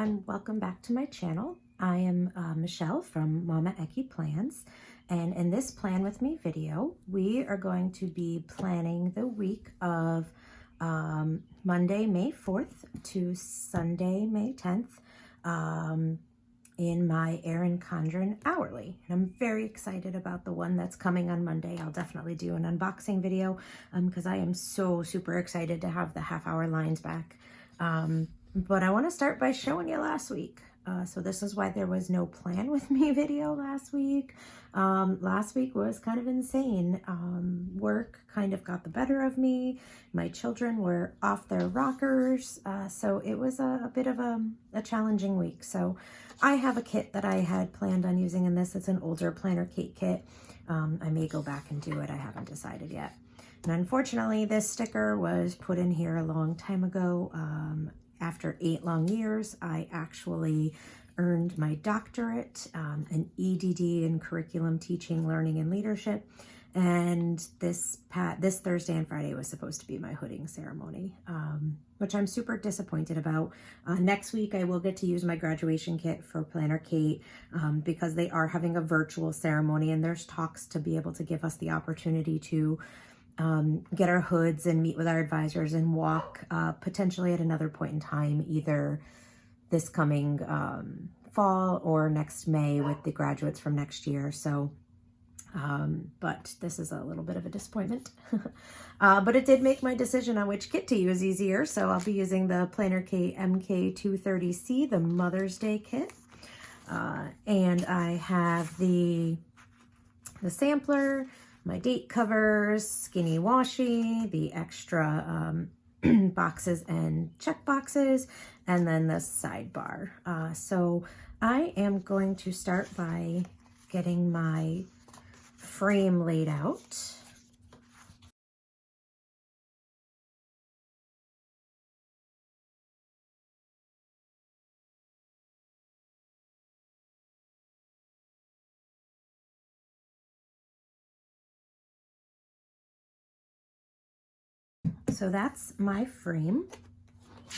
everyone, welcome back to my channel. I am Michelle from Mama Eki Plans, and in this Plan With Me video, we are going to be planning the week of Monday, May 4th to Sunday, May 10th in my Erin Condren Hourly. And I'm very excited about the one that's coming on Monday. I'll definitely do an unboxing video because I am so super excited to have the half-hour lines back. But I want to start by showing you last week. So this is why there was no Plan With Me video last week. Last week was kind of insane. Work kind of got the better of me. My children were off their rockers. So it was a bit of a challenging week. So I have a kit that I had planned on using in this. It's an older Planner Kate kit. I may go back and do it. I haven't decided yet. And unfortunately, this sticker was put in here a long time ago. After 8 long years, I actually earned my doctorate, an EDD in Curriculum Teaching, Learning, and Leadership. And this Thursday and Friday was supposed to be my hooding ceremony, which I'm super disappointed about. Next week, I will get to use my graduation kit for Planner Kate because they are having a virtual ceremony, and there's talks to be able to give us the opportunity to get our hoods and meet with our advisors and walk potentially at another point in time, either this coming fall or next May with the graduates from next year. So, but this is a little bit of a disappointment. But it did make my decision on which kit to use easier. So I'll be using the Planner Kate MK230C, the Mother's Day kit. And I have the sampler, my date covers, skinny washi, the extra boxes and check boxes, and then the sidebar. So I am going to start by getting my frame laid out. So that's my frame.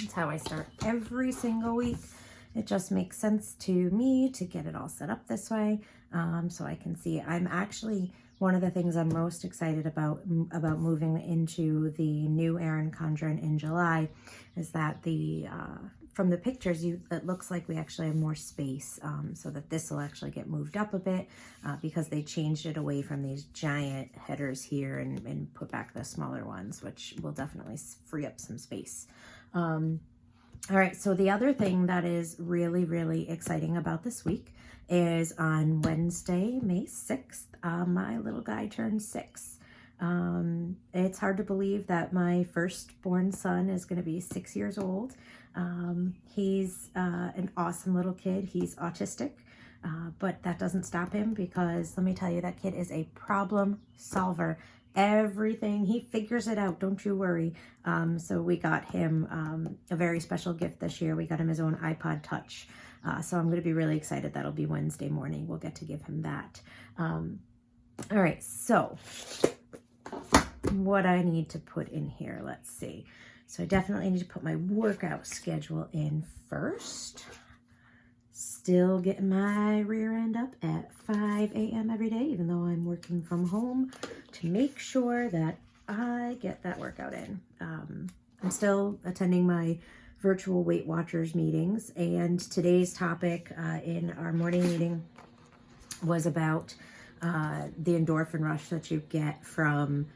That's how I start every single week. It just makes sense to me to get it all set up this way, so I can see. I'm actually, one of the things I'm most excited about moving into the new Erin Condren in July is that from the pictures, it looks like we actually have more space, so that this will actually get moved up a bit because they changed it away from these giant headers here and put back the smaller ones, which will definitely free up some space. All right, so the other thing that is really, really exciting about this week is on Wednesday, May 6th, my little guy turned 6. It's hard to believe that my firstborn son is going to be 6 years old. He's an awesome little kid. He's autistic, but that doesn't stop him because let me tell you, that kid is a problem solver. Everything, he figures it out, don't you worry. So we got him a very special gift this year. We got him his own iPod Touch. So I'm going to be really excited. That'll be Wednesday morning. We'll get to give him that. All right, so what I need to put in here, let's see. So I definitely need to put my workout schedule in first. Still getting my rear end up at 5 a.m. every day, even though I'm working from home, to make sure that I get that workout in. I'm still attending my virtual Weight Watchers meetings, and today's topic in our morning meeting was about the endorphin rush that you get from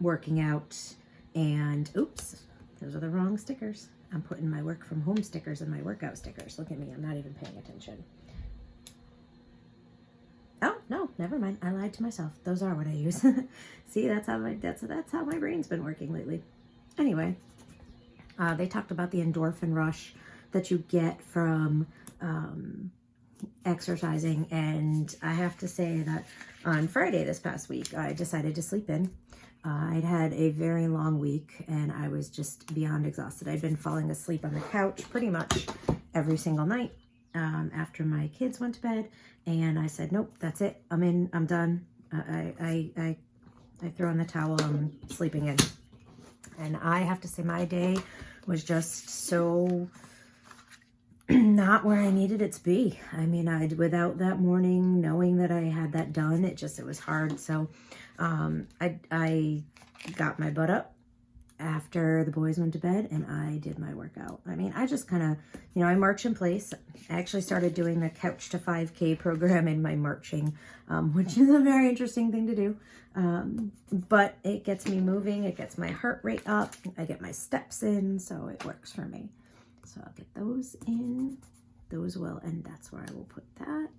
working out. And oops, those are the wrong stickers. I'm putting my work from home stickers and my workout stickers. Look at me, I'm not even paying attention. Oh, no, never mind. I lied to myself. Those are what I use. See, that's how my brain's been working lately. Anyway, they talked about the endorphin rush that you get from exercising, and I have to say that on Friday this past week, I decided to sleep in. I'd had a very long week and I was just beyond exhausted. I'd been falling asleep on the couch pretty much every single night after my kids went to bed, and I said, nope, that's it. I'm in, I'm done. I throw in the towel, I'm sleeping in. And I have to say my day was just so not where I needed it to be. I mean, without that morning, knowing that I had that done, it was hard. So I got my butt up after the boys went to bed and I did my workout. I mean, I just kind of, I march in place. I actually started doing the Couch to 5K program in my marching, which is a very interesting thing to do. But it gets me moving. It gets my heart rate up. I get my steps in, so it works for me. So I'll get those in. Those will, and that's where I will put that.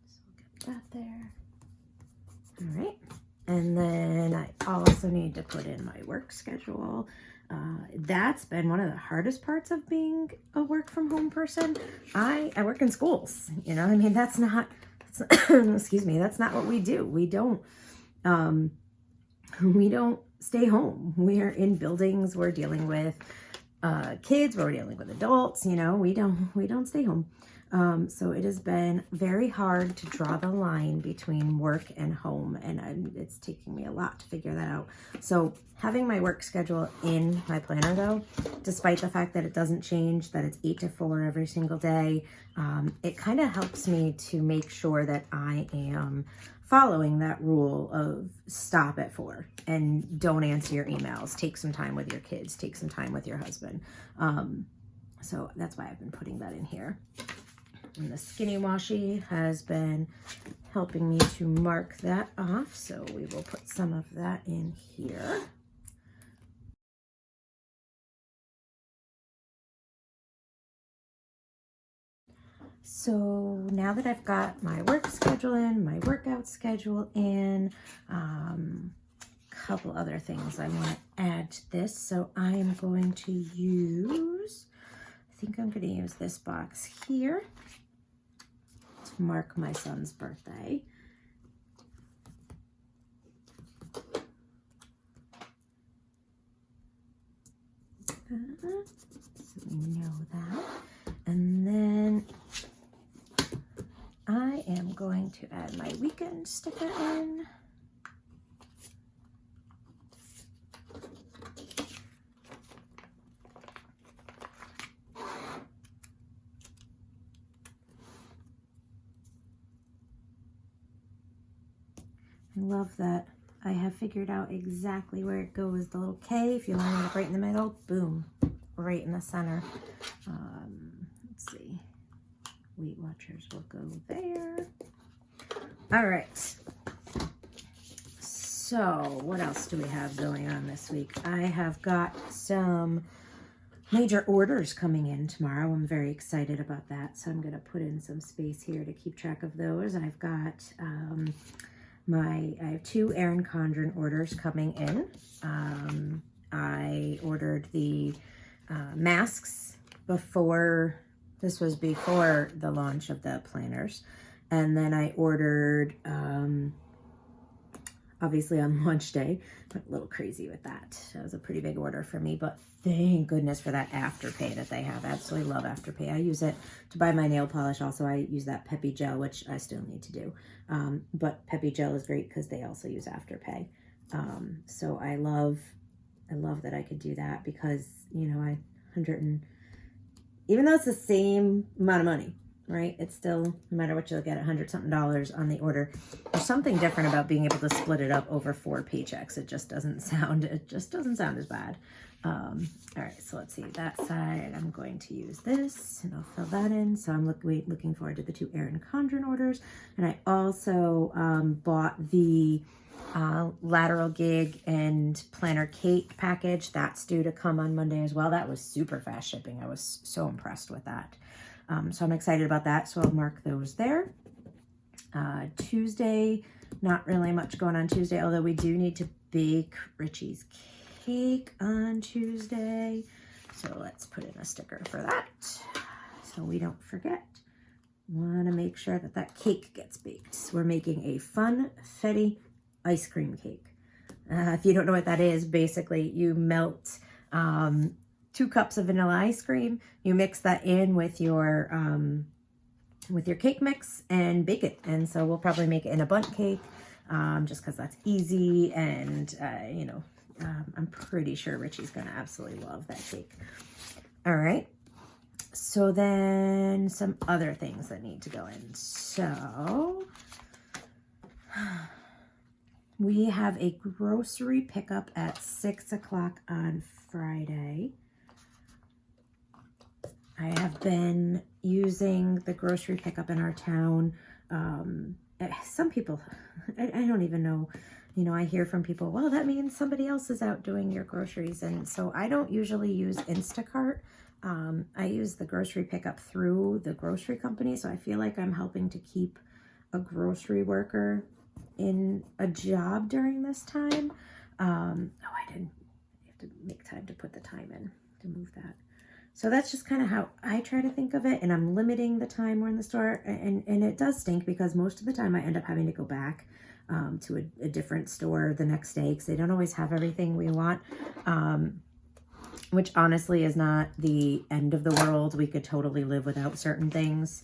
So I'll get that there. All right. And then I also need to put in my work schedule. That's been one of the hardest parts of being a work from home person. I work in schools, I mean, that's not, excuse me, that's not what we do. We don't stay home. We're in buildings. We're dealing with kids. We're dealing with adults. We don't stay home. So it has been very hard to draw the line between work and home, and it's taking me a lot to figure that out. So having my work schedule in my planner, though, despite the fact that it doesn't change, that it's 8 to 4 every single day, it kind of helps me to make sure that I am following that rule of stop at 4 and don't answer your emails. Take some time with your kids. Take some time with your husband. So that's why I've been putting that in here. And the Skinny Washi has been helping me to mark that off. So we will put some of that in here. So now that I've got my work schedule in, my workout schedule in, a couple other things I want to add to this. So I am going to use, I think I'm going to use this box here to mark my son's birthday. So we know that. And then I am going to add my weekend sticker in. I love that I have figured out exactly where it goes. The little K, if you line it up right in the middle, boom, right in the center. Let's see. Weight Watchers will go there. All right. So what else do we have going on this week? I have got some major orders coming in tomorrow. I'm very excited about that. So I'm going to put in some space here to keep track of those. I've got I have 2 Erin Condren orders coming in. I ordered the masks before, this was before the launch of the planners. And then I ordered, obviously on launch day, went a little crazy with that. That was a pretty big order for me, but thank goodness for that Afterpay that they have. Absolutely love Afterpay. I use it to buy my nail polish. Also, I use that Peppy Gel, which I still need to do. But Peppy Gel is great because they also use Afterpay. So I love that I could do that because, even though it's the same amount of money, right? It's still, no matter what you look at, $100-something on the order. There's something different about being able to split it up over 4 paychecks. It just doesn't sound as bad. All right, so let's see that side. I'm going to use this and I'll fill that in. So I'm looking forward to the 2 Erin Condren orders. And I also bought the Lateral Gig and Planner Cake package. That's due to come on Monday as well. That was super fast shipping. I was so impressed with that. So I'm excited about that. So I'll mark those there. Tuesday, not really much going on Tuesday, although we do need to bake Richie's cake on Tuesday. So let's put in a sticker for that so we don't forget. Want to make sure that that cake gets baked. So we're making a Funfetti ice cream cake. If you don't know what that is, basically you melt 2 cups of vanilla ice cream. You mix that in with your cake mix and bake it. And so we'll probably make it in a bundt cake just because that's easy. And, I'm pretty sure Richie's going to absolutely love that cake. All right. So then some other things that need to go in. So we have a grocery pickup at 6 o'clock on Friday. I have been using the grocery pickup in our town. Some people, I don't even know, you know, I hear from people, well, that means somebody else is out doing your groceries. And so I don't usually use Instacart. I use the grocery pickup through the grocery company. So I feel like I'm helping to keep a grocery worker in a job during this time. I didn't have to make time to put the time in to move that. So that's just kind of how I try to think of it. And I'm limiting the time we're in the store. And it does stink because most of the time I end up having to go back to a different store the next day because they don't always have everything we want. Which honestly is not the end of the world. We could totally live without certain things.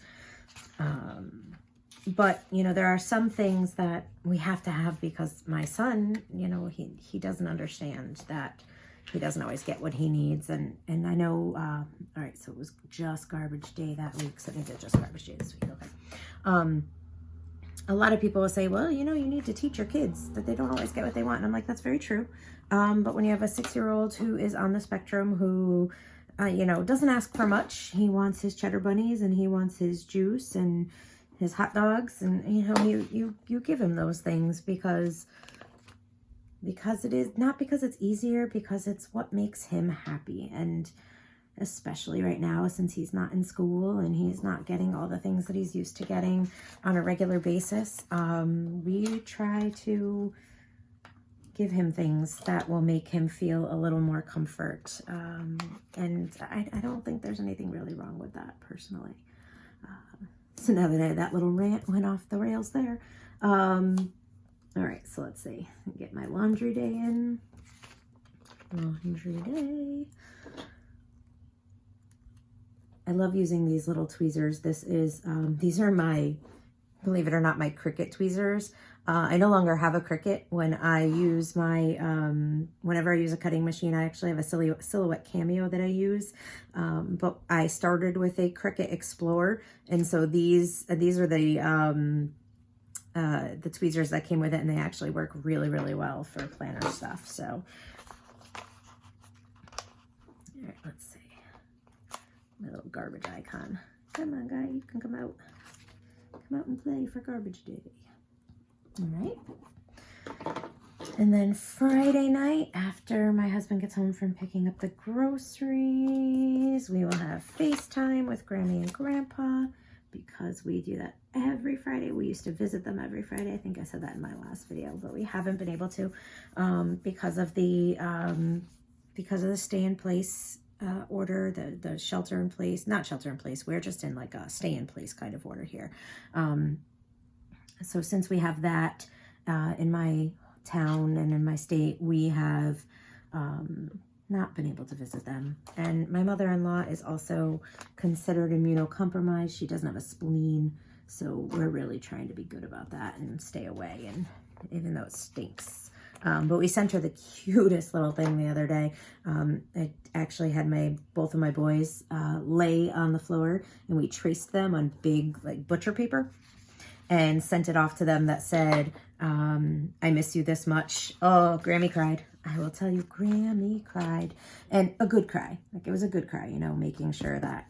But, you know, there are some things that we have to have because my son, you know, he doesn't understand that he doesn't always get what he needs. And I know, all right, so it was just garbage day that week. So I think it's just garbage day this week. Okay. A lot of people will say, well, you know, you need to teach your kids that they don't always get what they want. And I'm like, that's very true. But when you have a 6-year-old who is on the spectrum, who, you know, doesn't ask for much, he wants his cheddar bunnies and he wants his juice and his hot dogs. And, you know, you give him those things because it is not because it's easier, because it's what makes him happy. And especially right now, since he's not in school and he's not getting all the things that he's used to getting on a regular basis, we try to give him things that will make him feel a little more comfort. And I don't think there's anything really wrong with that personally. So now that little rant went off the rails there. All right, so let's see. Get my laundry day in. Laundry day. I love using these little tweezers. This is, these are my, believe it or not, my Cricut tweezers. I no longer have a Cricut. When I use my, whenever I use a cutting machine, I actually have a Silhouette Cameo that I use. But I started with a Cricut Explorer. And so these are the tweezers that came with it, and they actually work really, really well for planner stuff. So, all right, let's see. My little garbage icon. Come on, guy, you can come out. Come out and play for garbage day. All right. And then Friday night, after my husband gets home from picking up the groceries, we will have FaceTime with Grammy and Grandpa because we do that every Friday. We used to visit them every Friday. I think I said that in my last video, but we haven't been able to because of the stay in place order, the shelter in place, not shelter in place. We're just in like a stay in place kind of order here. So since we have that in my town and in my state, we have not been able to visit them. And my mother-in-law is also considered immunocompromised. She doesn't have a spleen. So we're really trying to be good about that and stay away, and even though it stinks. But we sent her the cutest little thing the other day. I actually had both of my boys lay on the floor, and we traced them on big like butcher paper and sent it off to them that said, I miss you this much. Oh, Grammy cried. I will tell you, Grammy cried. And a good cry. Like it was a good cry, you know, making sure that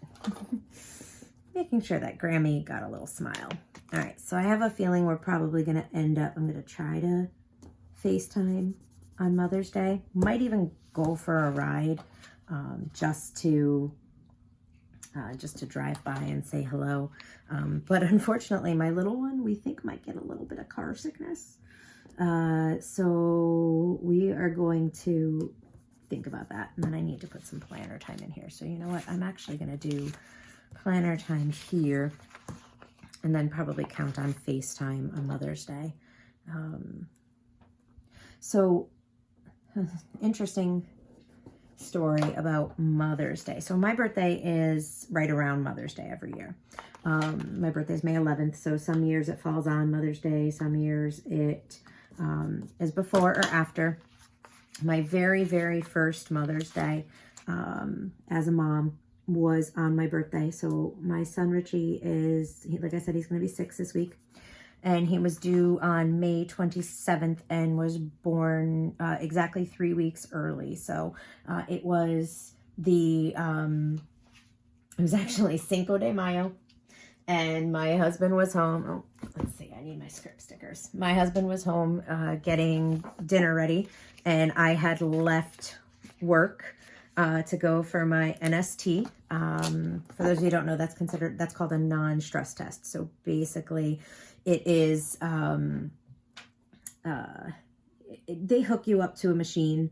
Grammy got a little smile. All right, so I have a feeling we're probably going to end up, I'm going to try to FaceTime on Mother's Day. Might even go for a ride just to drive by and say hello. But unfortunately, my little one, we think might get a little bit of car sickness. So we are going to think about that. And then I need to put some planner time in here. So you know what? I'm actually going to do planner time here and then probably count on FaceTime on Mother's Day. So interesting story about Mother's Day. So my birthday is right around Mother's Day every year. My birthday is May 11th. So some years it falls on Mother's Day. Some years it is before or after. My very, very first Mother's Day as a mom was on my birthday. So my son Richie is, like I said, he's going to be 6 this week. And he was due on May 27th and was born exactly 3 weeks early. So it was actually Cinco de Mayo. And my husband was home. Oh, let's see, I need my script stickers. My husband was home getting dinner ready. And I had left work to go for my NST. For those of you who don't know, that's called a non-stress test. So basically it is, they hook you up to a machine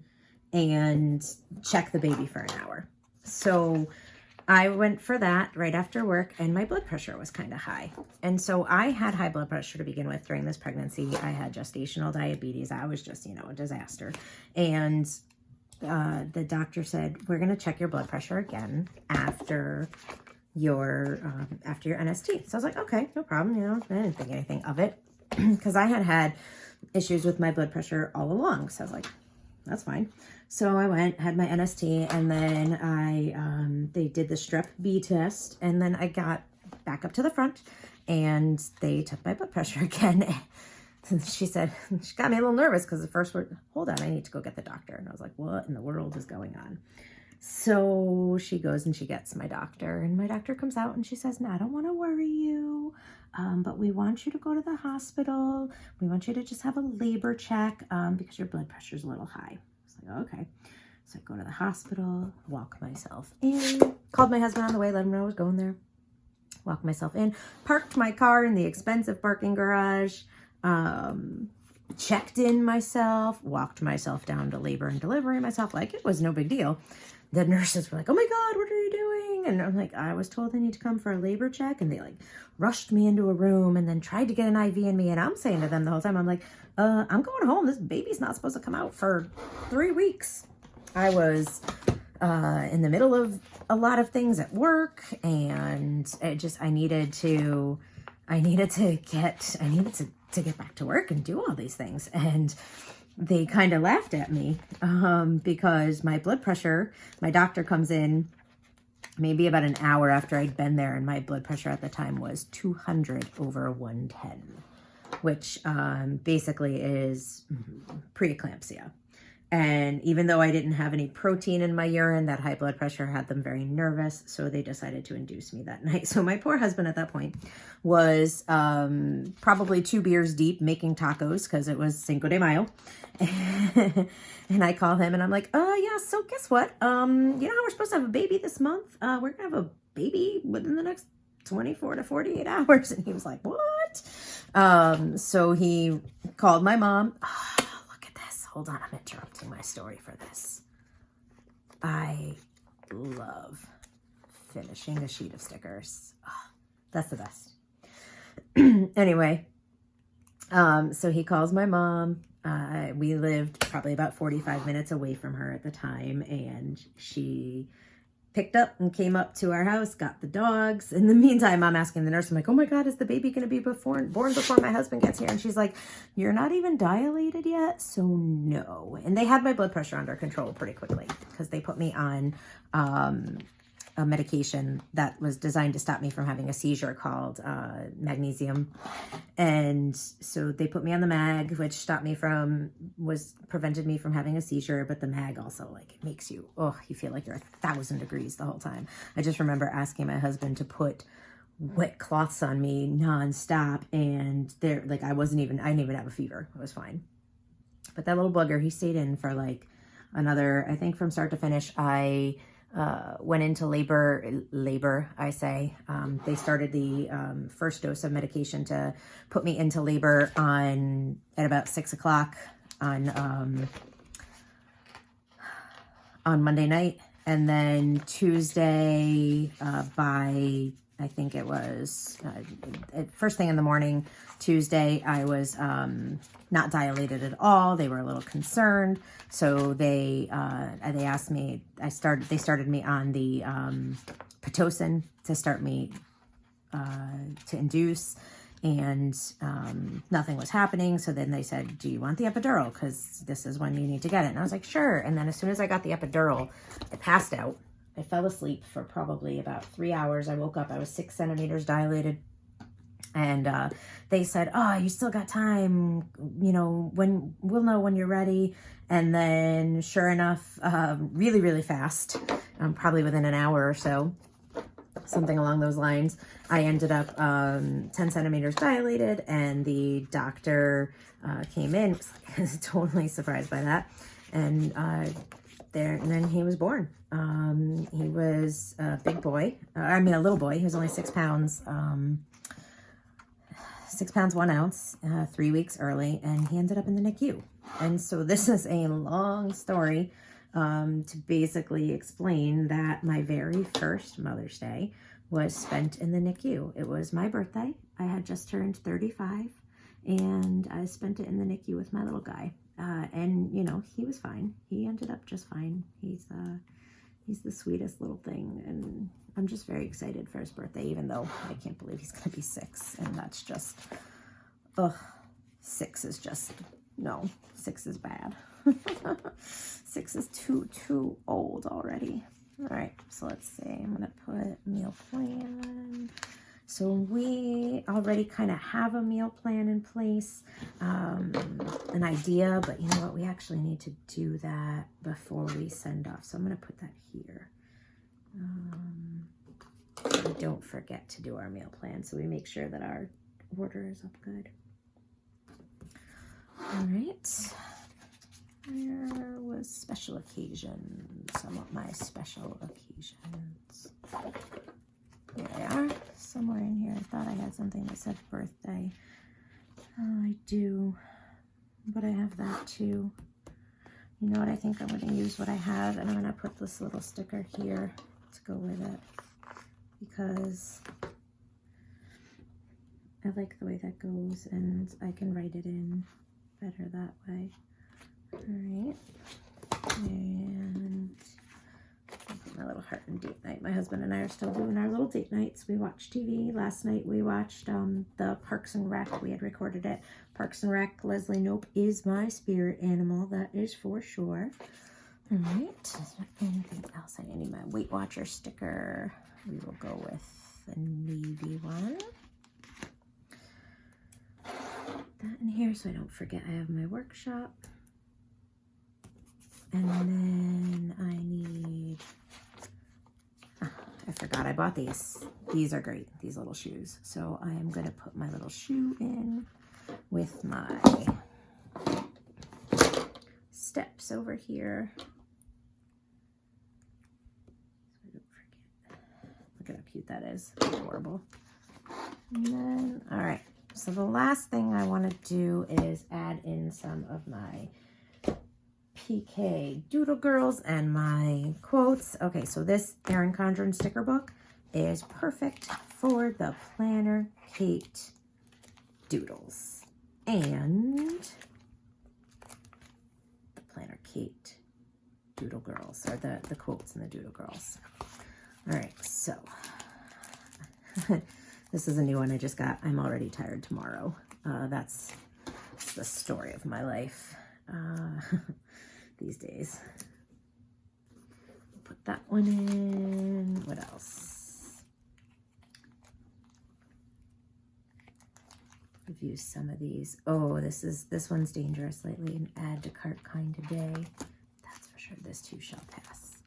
and check the baby for an hour. So I went for that right after work, and my blood pressure was kind of high. And so I had high blood pressure to begin with during this pregnancy. I had gestational diabetes. I was just, a disaster. And the doctor said, we're going to check your blood pressure again after your NST. So I was like, okay, no problem. I didn't think anything of it because I had issues with my blood pressure all along. So I was like, that's fine. So I went, had my NST, and then they did the strep B test, and then I got back up to the front, and they took my blood pressure again. She said, she got me a little nervous because the first word, hold on, I need to go get the doctor. And I was like, what in the world is going on? So she goes and she gets my doctor, and my doctor comes out and she says, no, I don't want to worry you, but we want you to go to the hospital. We want you to just have a labor check because your blood pressure is a little high. Okay. So I go to the hospital, walk myself in, called my husband on the way, let him know I was going there, walked myself in, parked my car in the expensive parking garage, checked in myself, walked myself down to labor and delivery myself. Like, it was no big deal. The nurses were like, oh my God, what are you doing? And I'm like, I was told I need to come for a labor check. And they like rushed me into a room and then tried to get an IV in me. And I'm saying to them the whole time, I'm like, I'm going home. This baby's not supposed to come out for 3 weeks. I was in the middle of a lot of things at work, and I needed to get back to work and do all these things. And they kind of laughed at me because my blood pressure, my doctor comes in maybe about an hour after I'd been there, and my blood pressure at the time was 200/110, which basically is preeclampsia. And even though I didn't have any protein in my urine, that high blood pressure had them very nervous. So they decided to induce me that night. So my poor husband at that point was probably 2 beers deep making tacos because it was Cinco de Mayo. And I call him and I'm like, yeah, so guess what? You know how we're supposed to have a baby this month? We're going to have a baby within the next 24 to 48 hours. And he was like, what? So he called my mom. Hold on, I'm interrupting my story for this. I love finishing a sheet of stickers. Oh, that's the best. Anyway, so he calls my mom. We lived probably about 45 minutes away from her at the time, and she picked up and came up to our house, got the dogs. In the meantime, I'm asking the nurse, I'm like, oh my God, is the baby going to be born before my husband gets here? And she's like, you're not even dilated yet, so no. And they had my blood pressure under control pretty quickly because they put me on a medication that was designed to stop me from having a seizure called magnesium. And so they put me on the mag, which prevented me from having a seizure. But the mag also, like, it makes you, you feel like you're 1,000 degrees the whole time. I just remember asking my husband to put wet cloths on me nonstop. And I didn't even have a fever. I was fine. But that little bugger, he stayed in for like another, I think from start to finish, I went into labor, I say. They started the first dose of medication to put me into labor at about 6 o'clock on Monday night. And then Tuesday by, I think it was first thing in the morning, Tuesday, I was not dilated at all. They were a little concerned. So they asked me, they started me on the Pitocin to start me to induce, and nothing was happening. So then they said, do you want the epidural? Because this is when you need to get it. And I was like, sure. And then as soon as I got the epidural, I passed out. I fell asleep for probably about 3 hours. I woke up, I was 6 centimeters dilated. And they said, oh, you still got time, you know, when we'll know when you're ready. And then sure enough, really, really fast, probably within an hour or so, something along those lines, I ended up 10 centimeters dilated, and the doctor came in. I was totally surprised by that. And then he was born. He was a big boy. I mean, a little boy. He was only 6 pounds. 6 pounds, 1 ounce, 3 weeks early, and he ended up in the NICU. And so this is a long story to basically explain that my very first Mother's Day was spent in the NICU. It was my birthday. I had just turned 35, and I spent it in the NICU with my little guy. And, you know, he was fine. He ended up just fine. He's the sweetest little thing, and I'm just very excited for his birthday, even though I can't believe he's going to be 6, and that's just, ugh, 6 is just, no, 6 is bad. 6 is too old already. All right, so let's see, I'm going to put meal plan. So we already kind of have a meal plan in place, an idea, but you know what? We actually need to do that before we send off. So I'm going to put that here. We don't forget to do our meal plan, so we make sure that our order is up good. All right. Where was special occasions? I want my special occasions. There they are, somewhere in here. I thought I had something that said birthday. Oh, I do, but I have that too. You know what, I think I'm going to use what I have, and I'm going to put this little sticker here to go with it, because I like the way that goes, and I can write it in better that way. All right, and my little heart and date night. My husband and I are still doing our little date nights. We watch TV. Last night we watched the Parks and Rec. We had recorded it. Parks and Rec. Leslie Knope is my spirit animal. That is for sure. All right. Is there anything else? I need my Weight Watcher sticker. We will go with the navy one. Put that in here so I don't forget I have my workshop. And then I need, I forgot I bought these. These are great, these little shoes. So I am going to put my little shoe in with my steps over here. So I don't forget. Look at how cute that is. Adorable. And then, all right. So the last thing I want to do is add in some of my PK Doodle Girls and my quotes. Okay, so this Erin Condren sticker book is perfect for the Planner Kate Doodles and the Planner Kate Doodle Girls, or the quotes and the Doodle Girls. All right, so this is a new one I just got. I'm already tired tomorrow. That's the story of my life. These days. Put that one in. What else? I've used some of these. Oh, this one's dangerous lately. An add to cart kind of day. That's for sure. This too shall pass.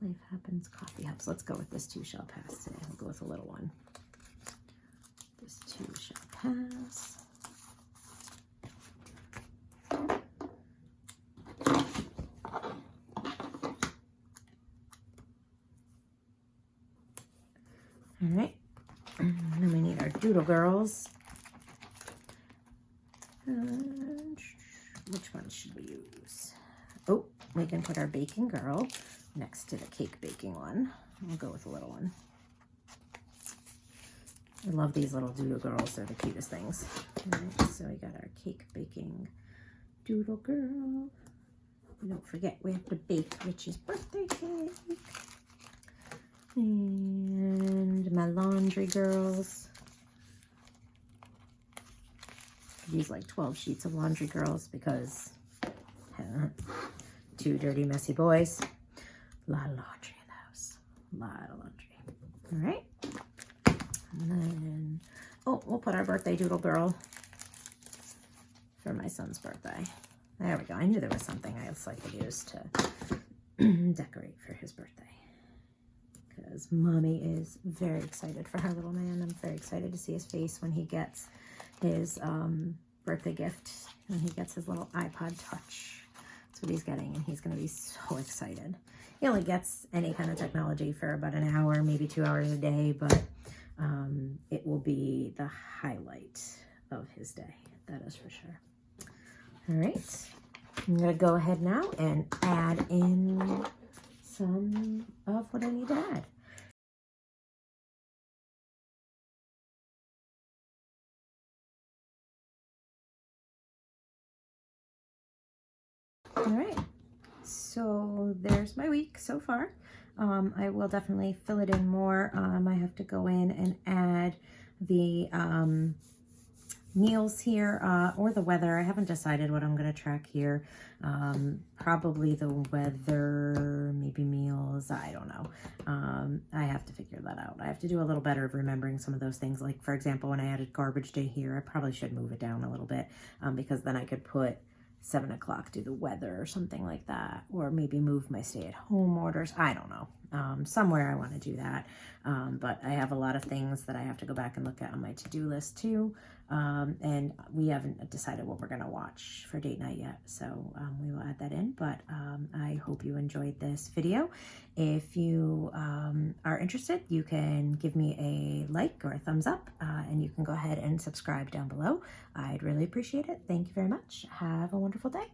Life happens, coffee helps. Let's go with this too shall pass today. We'll go with a little one. This too shall pass. All right, and then we need our Doodle Girls. And which one should we use? Oh, we can put our Baking Girl next to the cake baking one. We'll go with a little one. I love these little Doodle Girls. They're the cutest things. All right, so we got our cake baking Doodle Girl. And don't forget we have to bake Richie's birthday cake. And my Laundry Girls. Use like 12 sheets of Laundry Girls because 2 dirty, messy boys. A lot of laundry in the house. A lot of laundry. All right. And then, oh, we'll put our birthday doodle girl for my son's birthday. There we go. I knew there was something I else I could use to decorate for his birthday. Because Mommy is very excited for her little man. I'm very excited to see his face when he gets his birthday gift, when he gets his little iPod Touch. That's what he's getting, and he's going to be so excited. He only gets any kind of technology for about an hour, maybe 2 hours a day, but it will be the highlight of his day. That is for sure. All right. I'm going to go ahead now and add in some of what I need to add. All right, so there's my week so far. I will definitely fill it in more. I have to go in and add the meals here or the weather. I haven't decided what I'm going to track here. Probably the weather, maybe meals. I don't know. I have to figure that out. I have to do a little better of remembering some of those things. Like, for example, when I added garbage day here, I probably should move it down a little bit because then I could put 7 o'clock, do the weather or something like that, or maybe move my stay-at-home orders. I don't know. Somewhere I want to do that, but I have a lot of things that I have to go back and look at on my to-do list too, and we haven't decided what we're going to watch for date night yet, so we will add that in, but I hope you enjoyed this video. If you are interested, you can give me a like or a thumbs up, and you can go ahead and subscribe down below. I'd really appreciate it. Thank you very much. Have a wonderful day.